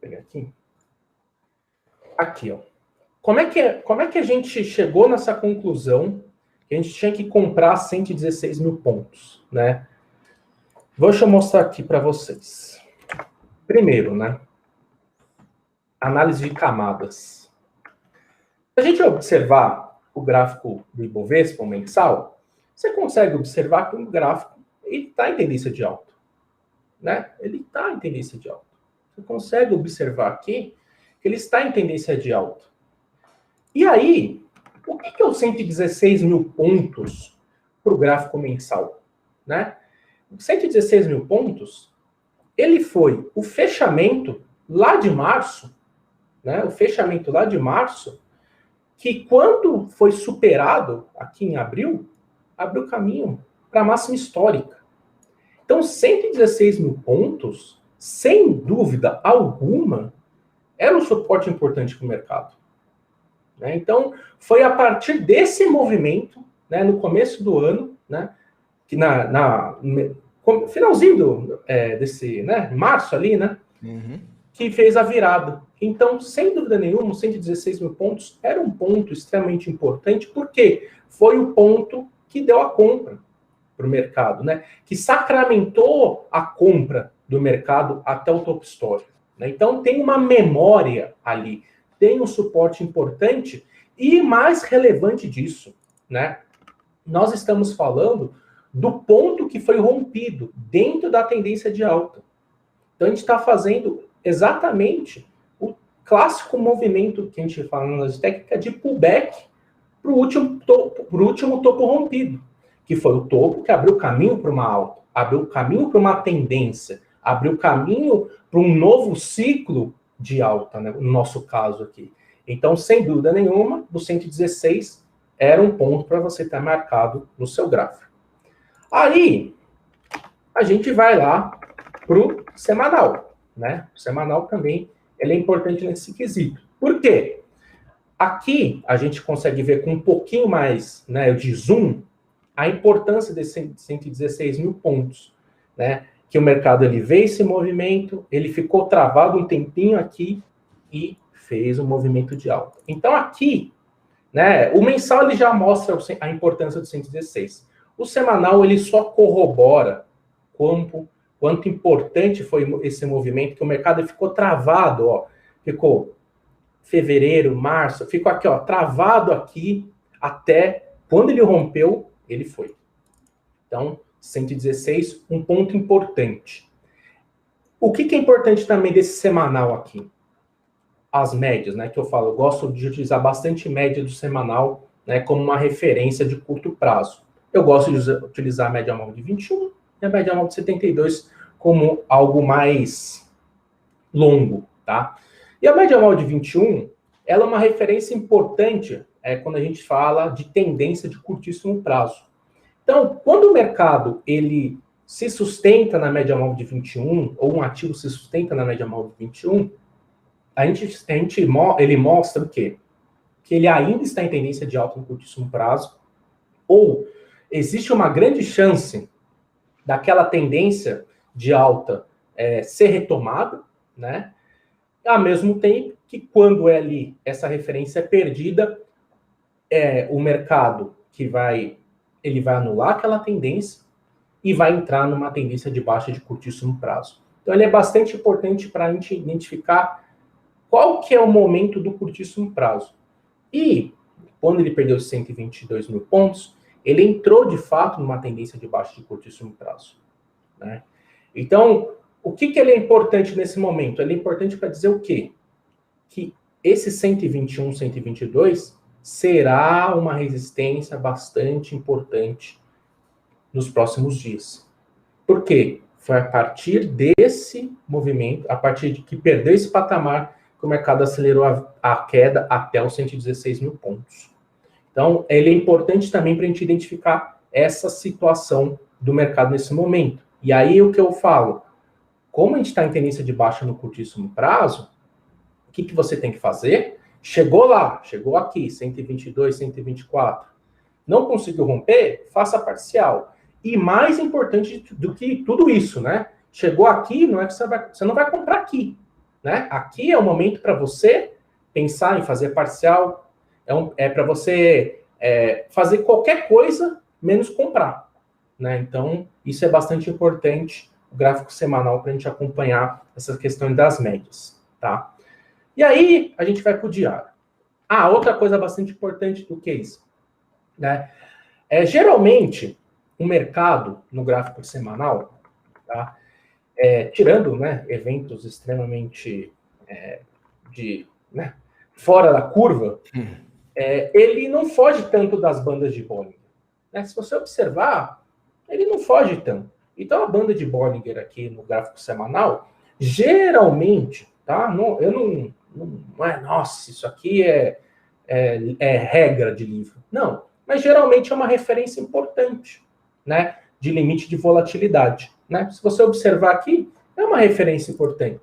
pegar aqui. Aqui, ó. Como é que a gente chegou nessa conclusão que a gente tinha que comprar 116 mil pontos, né? Deixa eu mostrar aqui para vocês. Primeiro, né? Análise de camadas. Se a gente observar o gráfico do Ibovespa mensal, você consegue observar que o gráfico está em tendência de alta, né? Ele está em tendência de alta. Você consegue observar aqui que ele está em tendência de alta. E aí, o que é os 116 mil pontos para o gráfico mensal, né? 116 mil pontos, ele foi o fechamento lá de março, né? O fechamento lá de março, que quando foi superado aqui em abril, abriu caminho para a máxima histórica. Então, 116 mil pontos, sem dúvida alguma, era um suporte importante para o mercado. Né? Então, foi a partir desse movimento, né, no começo do ano, né, que finalzinho desse, né, março ali, né, que fez a virada. Então, sem dúvida nenhuma, 116 mil pontos era um ponto extremamente importante, porque foi o ponto que deu a compra para o mercado, né, que sacramentou a compra do mercado até o topo histórico. Né? Então, tem uma memória ali, tem um suporte importante e mais relevante disso, né? Nós estamos falando do ponto que foi rompido dentro da tendência de alta. Então, a gente está fazendo exatamente o clássico movimento que a gente fala na técnica de pullback para o último topo rompido, que foi o topo que abriu caminho para uma alta, abriu caminho para uma tendência, abriu caminho para um novo ciclo de alta, né, no nosso caso aqui. Então, sem dúvida nenhuma, o 116 era um ponto para você estar marcado no seu gráfico. Aí, a gente vai lá para o semanal, né? O semanal também ele é importante nesse quesito. Por quê? Aqui, a gente consegue ver com um pouquinho mais, né, de zoom a importância desses 116 mil pontos, né? Que o mercado ele veio esse movimento, ele ficou travado um tempinho aqui e fez um movimento de alta. Então aqui, né, o mensal ele já mostra a importância do 116. O semanal ele só corrobora quanto importante foi esse movimento, que o mercado ficou travado, ó, ficou fevereiro, março, ficou aqui, ó, travado aqui até quando ele rompeu, ele foi. Então, 116, um ponto importante. O que é importante também desse semanal aqui? As médias, né, que eu falo, eu gosto de utilizar bastante média do semanal, né, como uma referência de curto prazo. Eu gosto de utilizar a média móvel de 21 e a média móvel de 72 como algo mais longo, tá? E a média móvel de 21, ela é uma referência importante quando a gente fala de tendência de curtíssimo prazo. Então, quando o mercado ele se sustenta na média móvel de 21, ou um ativo se sustenta na média móvel de 21, ele mostra o quê? Que ele ainda está em tendência de alta no curtíssimo prazo, ou existe uma grande chance daquela tendência de alta ser retomada, né? Ao mesmo tempo que quando essa referência é perdida, o mercado ele vai anular aquela tendência e vai entrar numa tendência de baixa de curtíssimo prazo. Então, ele é bastante importante para a gente identificar qual que é o momento do curtíssimo prazo. E, quando ele perdeu os 122 mil pontos, ele entrou, de fato, numa tendência de baixa de curtíssimo prazo. Né? Então, o que ele é importante nesse momento? Ele é importante para dizer o quê? Que esse 121, 122 será uma resistência bastante importante nos próximos dias. Por quê? Foi a partir desse movimento, a partir de que perdeu esse patamar, que o mercado acelerou a queda até os 116 mil pontos. Então, ele é importante também para a gente identificar essa situação do mercado nesse momento. E aí, o que eu falo? Como a gente está em tendência de baixa no curtíssimo prazo, o que você tem que fazer? Chegou aqui, 122, 124. Não conseguiu romper? Faça parcial. E mais importante do que tudo isso, né? Chegou aqui, não é que você não vai comprar aqui. né? Aqui é o momento para você pensar em fazer parcial, para você fazer qualquer coisa menos comprar, né? Então, isso é bastante importante, o gráfico semanal, para a gente acompanhar essas questões das médias, tá? E aí, a gente vai para o diário. Outra coisa bastante importante do que isso, né? Geralmente, o mercado, no gráfico semanal, tá? Tirando, né, eventos extremamente fora da curva, ele não foge tanto das bandas de Bollinger, né? Se você observar, ele não foge tanto. Então, a banda de Bollinger aqui no gráfico semanal, geralmente, tá? Não é, nossa, isso aqui é regra de livro. Não, mas geralmente é uma referência importante, né? De limite de volatilidade, né? Se você observar aqui, é uma referência importante.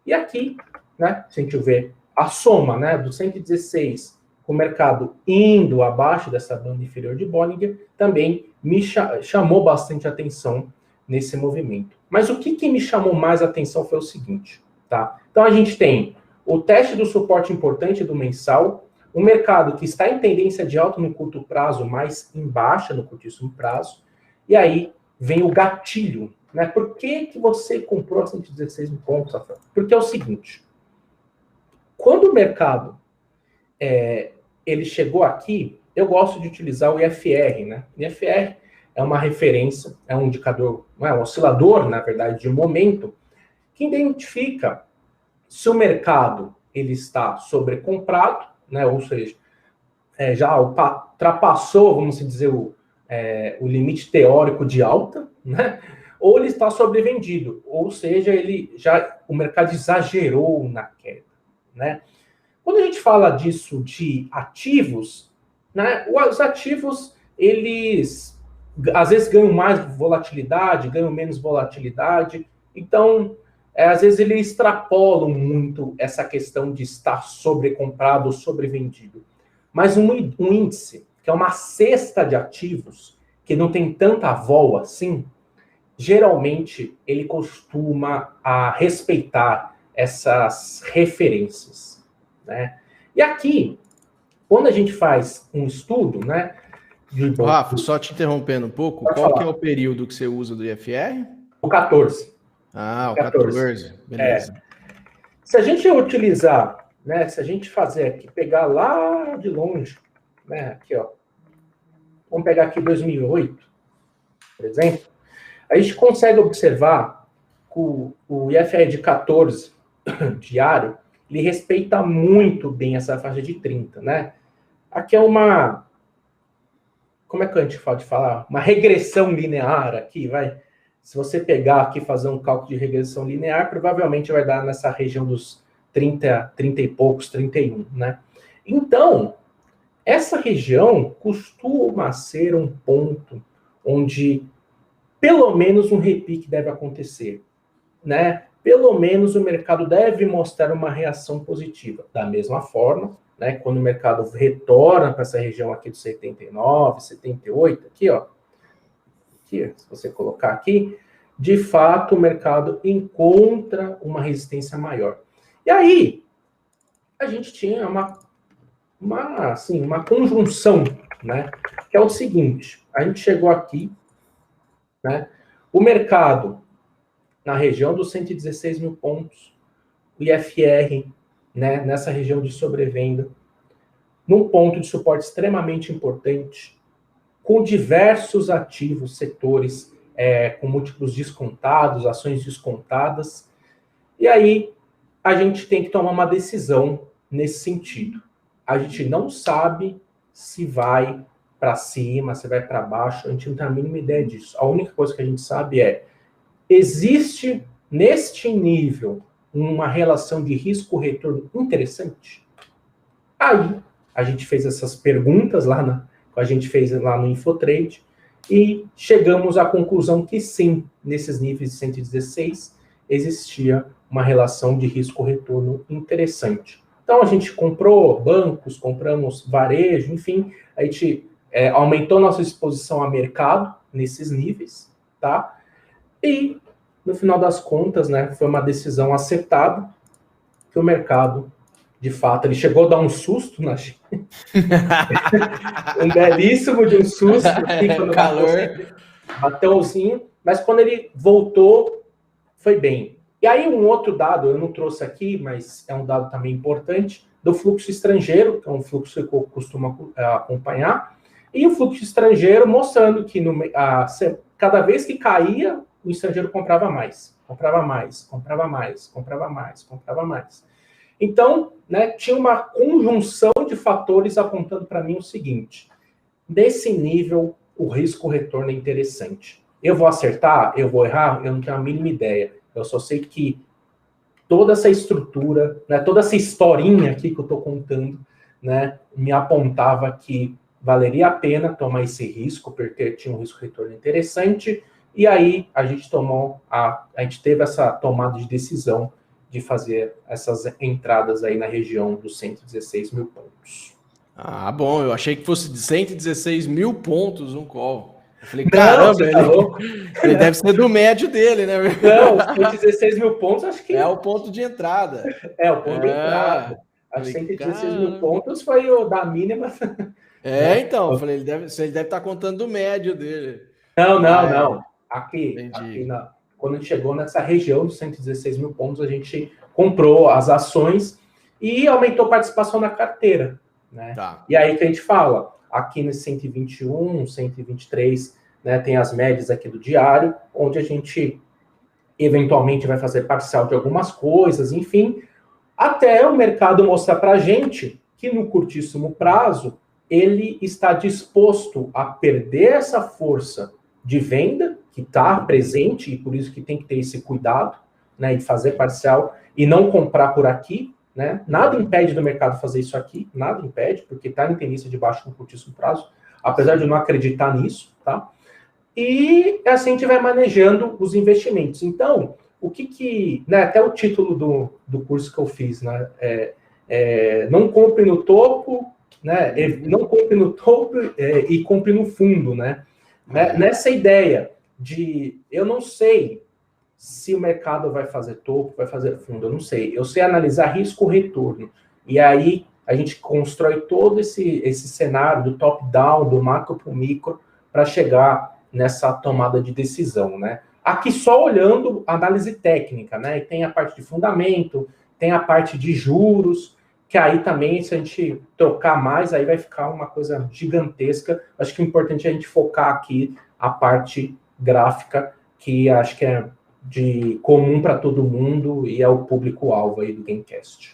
E aqui, né, se a gente ver a soma, né, do 116 com o mercado indo abaixo dessa banda inferior de Bollinger, também me chamou bastante atenção nesse movimento. Mas o que me chamou mais atenção foi o seguinte, tá? Então a gente tem o teste do suporte importante do mensal, um mercado que está em tendência de alta no curto prazo, mas em baixa no curtíssimo prazo, e aí vem o gatilho, né? Por que você comprou a 116 pontos, Rafael? Porque é o seguinte, quando o mercado ele chegou aqui, eu gosto de utilizar o IFR, né? O IFR é uma referência, é um indicador, um oscilador, na verdade, de momento, que identifica se o mercado ele está sobrecomprado, né? Ou seja, já ultrapassou, vamos dizer, o limite teórico de alta, né? Ou ele está sobrevendido, ou seja, o mercado exagerou na queda, né? Quando a gente fala disso de ativos, né, os ativos, eles às vezes ganham mais volatilidade, ganham menos volatilidade, então, às vezes eles extrapolam muito essa questão de estar sobrecomprado ou sobrevendido. Mas um índice, que é uma cesta de ativos, que não tem tanta vol assim, geralmente ele costuma respeitar essas referências, né? E aqui, quando a gente faz um estudo, né? Rafa, só te interrompendo um pouco, qual que é o período que você usa do IFR? O 14. O 14. Beleza. Se a gente utilizar, né? Se a gente fazer aqui, pegar lá de longe, né? Aqui, ó. Vamos pegar aqui 2008, por exemplo. A gente consegue observar que o IFR de 14 diário, ele respeita muito bem essa faixa de 30, né? Aqui é uma... Como é que a gente pode falar? Uma regressão linear aqui, vai. Se você pegar aqui e fazer um cálculo de regressão linear, provavelmente vai dar nessa região dos 30 e poucos, 31, né? Então, essa região costuma ser um ponto onde pelo menos um repique deve acontecer, né? Pelo menos o mercado deve mostrar uma reação positiva. Da mesma forma, né, quando o mercado retorna para essa região aqui do 79, 78, aqui, ó. Aqui, se você colocar aqui, de fato o mercado encontra uma resistência maior. E aí, a gente tinha uma conjunção, né? Que é o seguinte, a gente chegou aqui, né? O mercado na região dos 116 mil pontos, o IFR, né, nessa região de sobrevenda, num ponto de suporte extremamente importante, com diversos ativos, setores, com múltiplos descontados, ações descontadas, e aí a gente tem que tomar uma decisão nesse sentido. A gente não sabe se vai para cima, se vai para baixo, a gente não tem a mínima ideia disso. A única coisa que a gente sabe existe neste nível uma relação de risco-retorno interessante? Aí, a gente fez essas perguntas a gente fez lá no Infotrade e chegamos à conclusão que sim, nesses níveis de 116, existia uma relação de risco-retorno interessante. Então, a gente comprou bancos, compramos varejo, enfim, a gente aumentou nossa exposição a mercado nesses níveis, tá? E no final das contas, né, foi uma decisão acertada. que o mercado, de fato, ele chegou a dar um susto na gente. Um belíssimo de um susto. O calor. Bateuzinho, mas quando ele voltou, foi bem. E aí um outro dado, eu não trouxe aqui, mas é um dado também importante, do fluxo estrangeiro, que é um fluxo que eu costumo acompanhar, e o fluxo estrangeiro mostrando que cada vez que caía, o estrangeiro comprava mais, comprava mais, comprava mais, comprava mais, comprava mais. Então, né, tinha uma conjunção de fatores apontando para mim o seguinte: nesse nível, o risco-retorno é interessante. Eu vou acertar? Eu vou errar? Eu não tenho a mínima ideia. Eu só sei que toda essa estrutura, né, toda essa historinha aqui que eu estou contando, né, me apontava que valeria a pena tomar esse risco, porque tinha um risco-retorno interessante, e aí a gente teve essa tomada de decisão de fazer essas entradas aí na região dos 116 mil pontos. Ah, bom, eu achei que fosse de 116 mil pontos um call. Eu falei, caramba, ele deve ser do médio dele, né? Não, 116 mil pontos, acho que... É o ponto de entrada. É, o ponto de entrada. Acho que 116 mil pontos foi o da mínima. Então, eu falei, ele deve estar contando do médio dele. Não. Aqui quando a gente chegou nessa região dos 116 mil pontos, a gente comprou as ações e aumentou a participação na carteira. Né? Tá. E aí que a gente fala, aqui nesse 121, 123, né, tem as médias aqui do diário, onde a gente eventualmente vai fazer parcial de algumas coisas, enfim, até o mercado mostrar para a gente que no curtíssimo prazo ele está disposto a perder essa força de venda que está presente, e por isso que tem que ter esse cuidado, né, de fazer parcial e não comprar por aqui, né? Nada impede do mercado fazer isso aqui, nada impede, porque está em tendência de baixo no curtíssimo prazo, apesar de eu não acreditar nisso, tá? E assim a gente vai manejando os investimentos. Então, né, até o título do curso que eu fiz, né, não compre no topo, né, não compre no topo e compre no fundo, né? Nessa ideia de, eu não sei se o mercado vai fazer topo, vai fazer fundo, eu não sei. Eu sei analisar risco-retorno. E aí a gente constrói todo esse cenário do top-down, do macro para o micro, para chegar nessa tomada de decisão, né? Aqui só olhando análise técnica, né? E tem a parte de fundamento, tem a parte de juros, que aí também, se a gente trocar mais, aí vai ficar uma coisa gigantesca. Acho que o importante é a gente focar aqui a parte gráfica, que acho que é de comum para todo mundo e é o público-alvo aí do Gamecast.